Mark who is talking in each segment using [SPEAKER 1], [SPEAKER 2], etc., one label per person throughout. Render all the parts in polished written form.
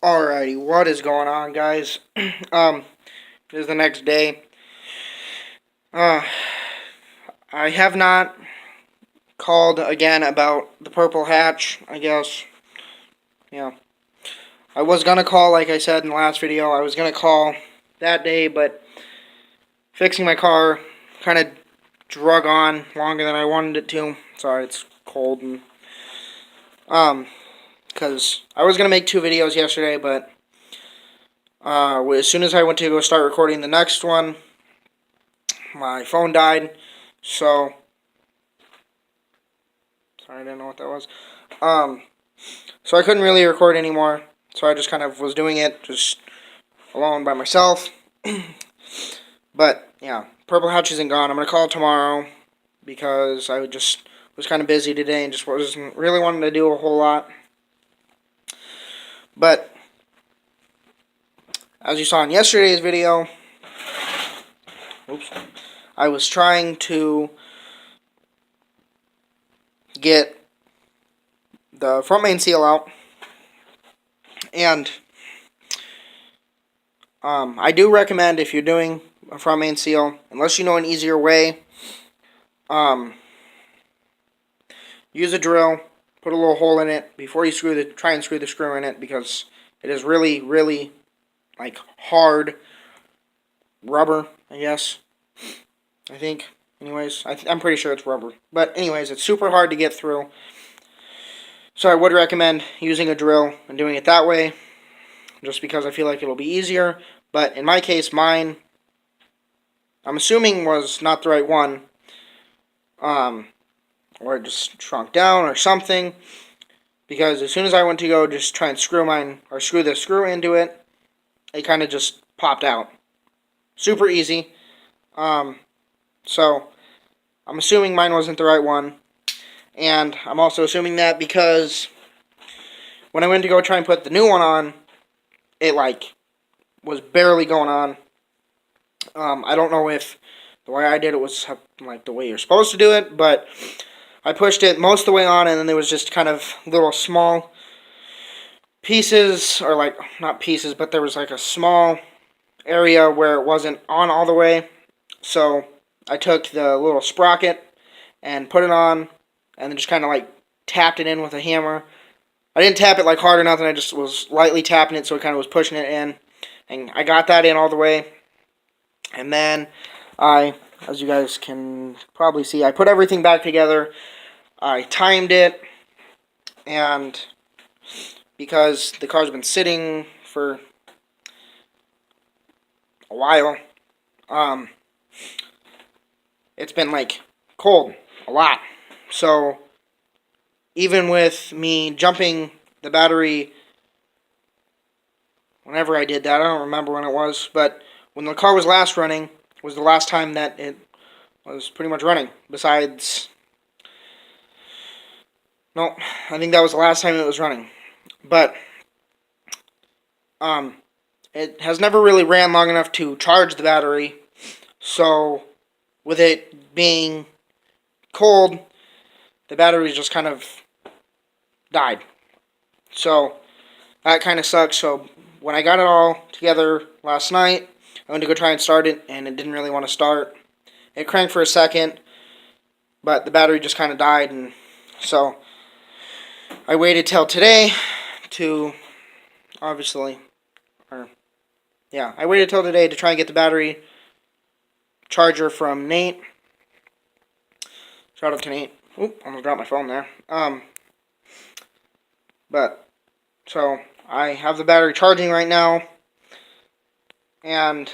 [SPEAKER 1] Alrighty, what is going on, guys? um, this is the next day. Uh, I have not called again about the Purple Hatch, I guess. Yeah. I was gonna call, like I said in the last video, I was gonna call that day, but fixing my car kind of drug on longer than I wanted it to. Sorry, it's cold and, because I was gonna make two videos yesterday, but, as soon as I went to go start recording the next one, my phone died, so sorry, I didn't know what that was. So I couldn't really record anymore, so I just kind of was doing it just alone by myself. But yeah, Purple Hatch isn't gone. I'm gonna call tomorrow because I just was kind of busy today and just wasn't really wanting to do a whole lot. But as you saw in yesterday's video, I was trying to get the front main seal out, and I do recommend, if you're doing a front main seal, unless you know an easier way, use a drill, put a little hole in it before you try and screw the screw in it, because it is really, really like hard rubber, I guess. I think. Anyways, I'm pretty sure it's rubber. But anyways, it's super hard to get through. So I would recommend using a drill and doing it that way, just because I feel like it'll be easier. But in my case, mine, I'm assuming, was not the right one. Or it just shrunk down or something. Because as soon as I went to go just try and screw the screw into it, it kind of just popped out. Super easy. So I'm assuming mine wasn't the right one. And I'm also assuming that because when I went to go try and put the new one on, it was barely going on. I don't know if the way I did it was like the way you're supposed to do it, but I pushed it most of the way on, and then there was just kind of little small pieces, or not pieces, but there was like a small area where it wasn't on all the way. So I took the little sprocket and put it on, and then just kind of tapped it in with a hammer. I didn't tap it hard or nothing. I just was lightly tapping it, so it kind of was pushing it in, and I got that in all the way. And then as you guys can probably see, I put everything back together. I timed it, and because the car's been sitting for a while, it's been cold a lot. So even with me jumping the battery, whenever I did that, I don't remember when it was, but when the car was last running, was the last time that it was pretty much running. Besides, no, I think that was the last time it was running. But it has never really ran long enough to charge the battery. So with it being cold, the battery just kind of died. So that kind of sucks. So when I got it all together last night, I went to go try and start it, and it didn't really want to start. It cranked for a second, but the battery just kind of died, and so I waited till today to, obviously, I waited till today to try and get the battery charger from Nate. Shout out to Nate. Oop, almost dropped my phone there. But, so, I have the battery charging right now, and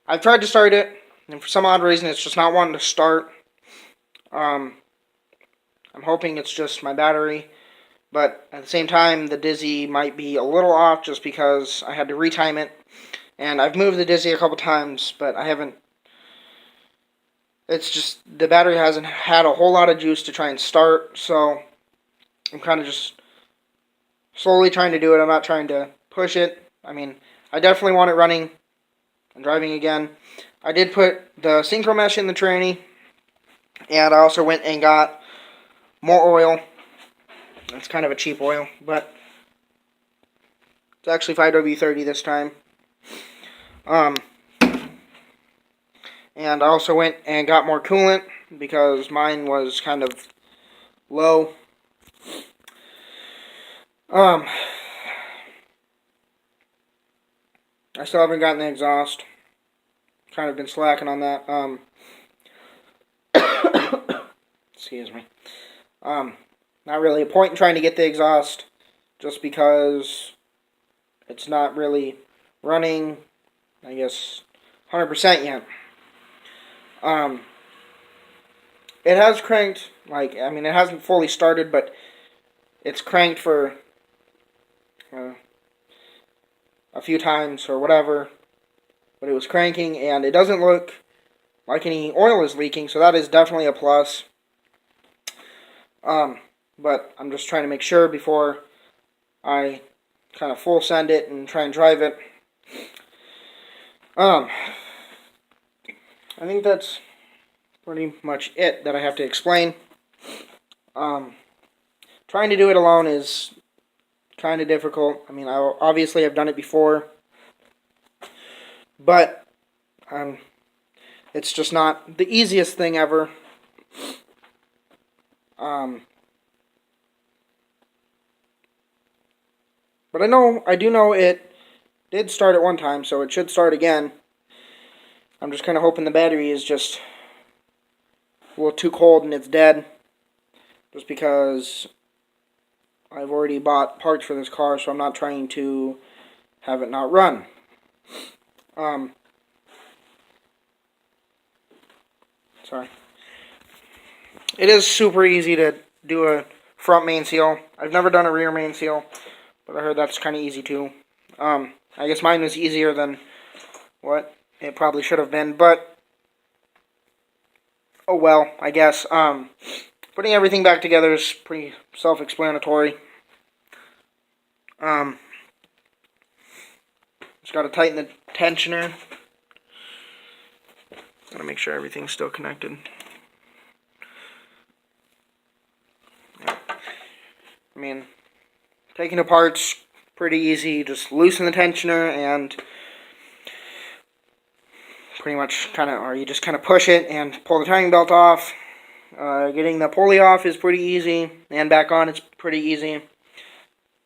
[SPEAKER 1] I've tried to start it, and for some odd reason it's just not wanting to start. I'm hoping it's just my battery, but at the same time the Dizzy might be a little off just because I had to retime it, and I've moved the Dizzy a couple times, but I haven't. It's just the battery hasn't had a whole lot of juice to try and start, so I'm kind of just slowly trying to do it. I'm not trying to push it. I mean, I definitely want it running and driving again. I did put the synchro mesh in the tranny, and I also went and got more oil. It's kind of a cheap oil, but It's actually 5W30 this time. And I also went and got more coolant because mine was kind of low. I still haven't gotten the exhaust. Kind of been slacking on that. Excuse me. Not really a point in trying to get the exhaust, just because it's not really running, I guess, 100% yet. It has cranked, it hasn't fully started, but it's cranked for a few times or whatever. But it was cranking, and it doesn't look like any oil is leaking, so that is definitely a plus. But I'm just trying to make sure before I kind of full send it and try and drive it. I think that's pretty much it that I have to explain. Trying to do it alone is kind of difficult. I mean, obviously I've done it before, but it's just not the easiest thing ever. But I do know it did start at one time, so it should start again. I'm just kind of hoping the battery is just a little too cold and it's dead. Just because I've already bought parts for this car, so I'm not trying to have it not run. Sorry. It is super easy to do a front main seal. I've never done a rear main seal, but I heard that's kind of easy too. I guess mine was easier than what it probably should have been, but oh well, I guess. Putting everything back together is pretty self-explanatory. Just got to tighten the tensioner. Gotta make sure everything's still connected. Yeah. I mean, taking apart's pretty easy. Just loosen the tensioner and pretty much you just kind of push it and pull the timing belt off. Getting the pulley off is pretty easy, and back on it's pretty easy.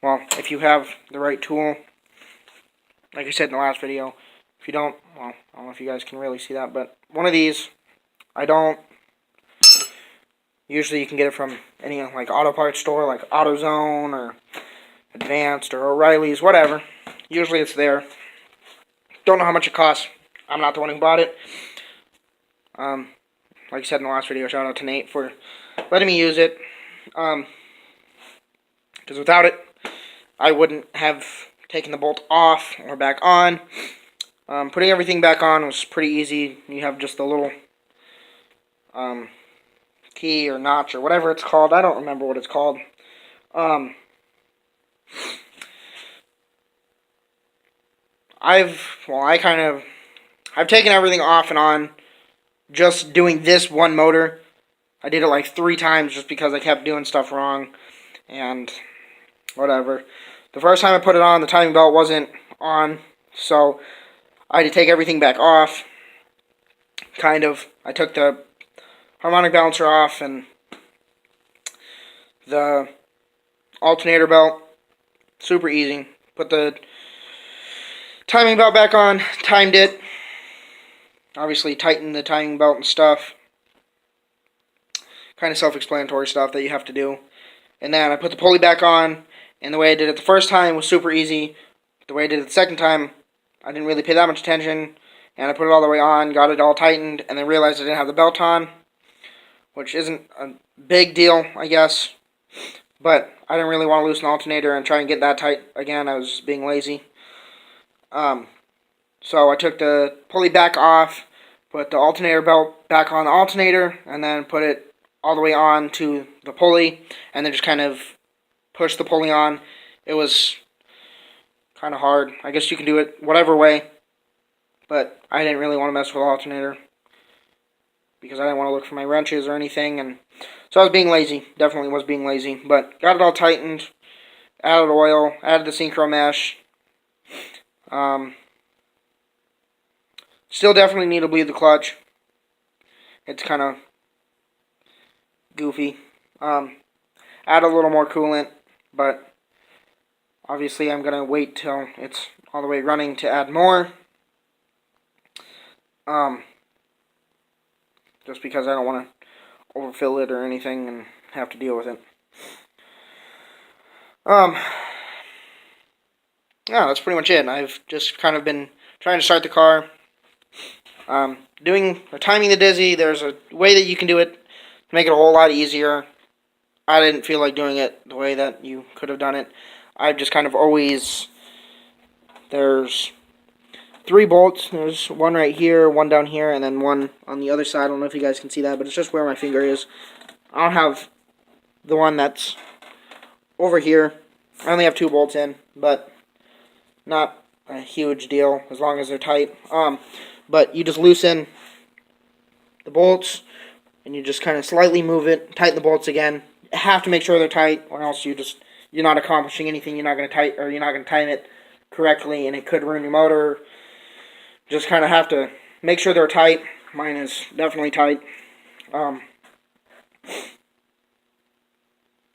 [SPEAKER 1] Well, if you have the right tool. Like I said in the last video, if you don't, well, I don't know if you guys can really see that, but one of these, I don't. Usually you can get it from any auto parts store, like AutoZone or Advanced or O'Reilly's, whatever. Usually it's there. Don't know how much it costs. I'm not the one who bought it. Like I said in the last video, shout out to Nate for letting me use it. Because without it, I wouldn't have taken the bolt off or back on. Putting everything back on was pretty easy. You have just a little key or notch or whatever it's called. I don't remember what it's called. I've taken everything off and on just doing this one motor. I did it like 3 times just because I kept doing stuff wrong and whatever. The first time I put it on, the timing belt wasn't on, so I had to take everything back off. I took the harmonic balancer off and the alternator belt. Super easy. Put the timing belt back on, timed it. Obviously tightened the timing belt and stuff. Kind of self-explanatory stuff that you have to do. And then I put the pulley back on, and the way I did it the first time was super easy. The way I did it the second time, I didn't really pay that much attention, and I put it all the way on, got it all tightened, and then realized I didn't have the belt on, which isn't a big deal, I guess. But I didn't really want to loosen the alternator and try and get that tight again. I was just being lazy. So I took the pulley back off, put the alternator belt back on the alternator, and then put it all the way on to the pulley, and then just kind of push the pulley on. It was kind of hard. I guess you can do it whatever way, but I didn't really want to mess with the alternator because I didn't want to look for my wrenches or anything, and so I was being lazy. Definitely was being lazy, but got it all tightened, added oil, added the synchro mesh, Still definitely need to bleed the clutch. It's kind of goofy. Add a little more coolant, but obviously I'm going to wait till it's all the way running to add more. Just because I don't want to overfill it or anything and have to deal with it. Yeah, that's pretty much it. I've just kind of been trying to start the car. Timing the dizzy, there's a way that you can do it to make it a whole lot easier. I didn't feel like doing it the way that you could have done it. I've just kind of always, there's 3 bolts. There's one right here, one down here, and then one on the other side. I don't know if you guys can see that, but it's just where my finger is. I don't have the one that's over here. I only have 2 bolts in, but not a huge deal as long as they're tight. But you just loosen the bolts, and you just kind of slightly move it, tighten the bolts again. You have to make sure they're tight, or else you're not accomplishing anything. You're not going to time it correctly, and it could ruin your motor. Just kind of have to make sure they're tight. Mine is definitely tight.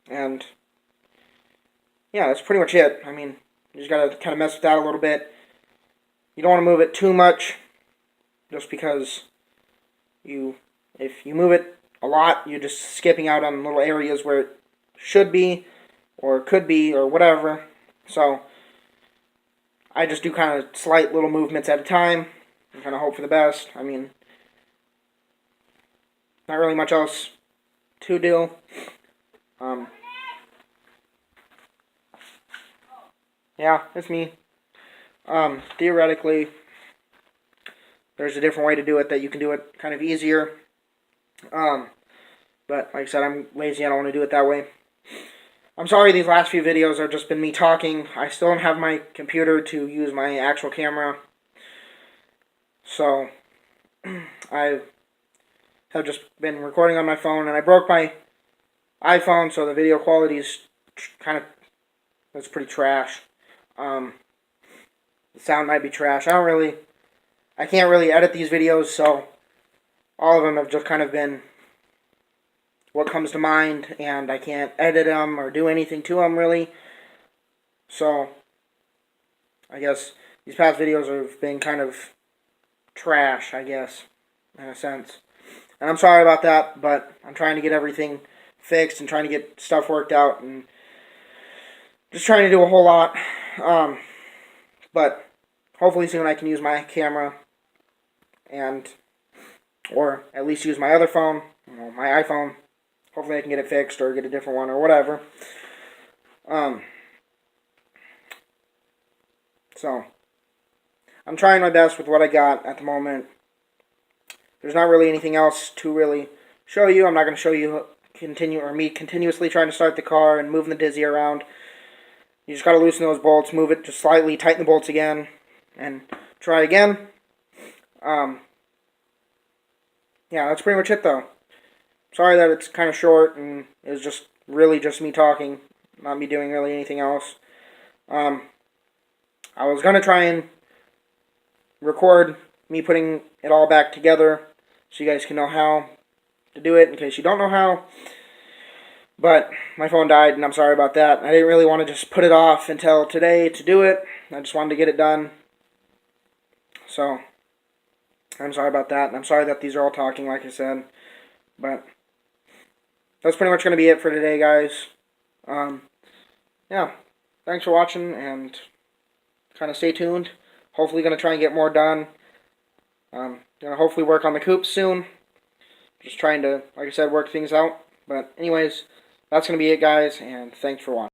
[SPEAKER 1] And yeah, that's pretty much it. I mean, you just got to kind of mess with that a little bit. You don't want to move it too much, just because if you move it a lot, you're just skipping out on little areas where it should be, or could be, or whatever. So I just do kind of slight little movements at a time and kind of hope for the best. I mean, not really much else to do. Yeah, it's me. Theoretically, there's a different way to do it that you can do it kind of easier. But like I said, I'm lazy. I don't want to do it that way. I'm sorry these last few videos have just been me talking. I still don't have my computer to use my actual camera. So, I have just been recording on my phone, and I broke my iPhone, so the video quality is it's pretty trash. The sound might be trash. I can't really edit these videos, so all of them have just kind of been what comes to mind, and I can't edit them or do anything to them, really. So, I guess these past videos have been kind of trash, I guess, in a sense. And I'm sorry about that, but I'm trying to get everything fixed and trying to get stuff worked out and just trying to do a whole lot. But hopefully soon I can use my camera or at least use my other phone, my iPhone. Hopefully I can get it fixed or get a different one or whatever. So, I'm trying my best with what I got at the moment. There's not really anything else to really show you. I'm not going to show you me continuously trying to start the car and moving the dizzy around. You just got to loosen those bolts, move it just slightly, tighten the bolts again, and try again. Yeah, that's pretty much it though. Sorry that it's kind of short and it was just really just me talking, not me doing really anything else. I was going to try and record me putting it all back together so you guys can know how to do it in case you don't know how. But my phone died and I'm sorry about that. I didn't really want to just put it off until today to do it. I just wanted to get it done. So, I'm sorry about that. And I'm sorry that these are all talking like I said. But that's pretty much going to be it for today, guys. Yeah. Thanks for watching and kind of stay tuned. Hopefully going to try and get more done. Going to hopefully work on the coupe soon. Just trying to, like I said, work things out. But anyways, that's going to be it, guys, and thanks for watching.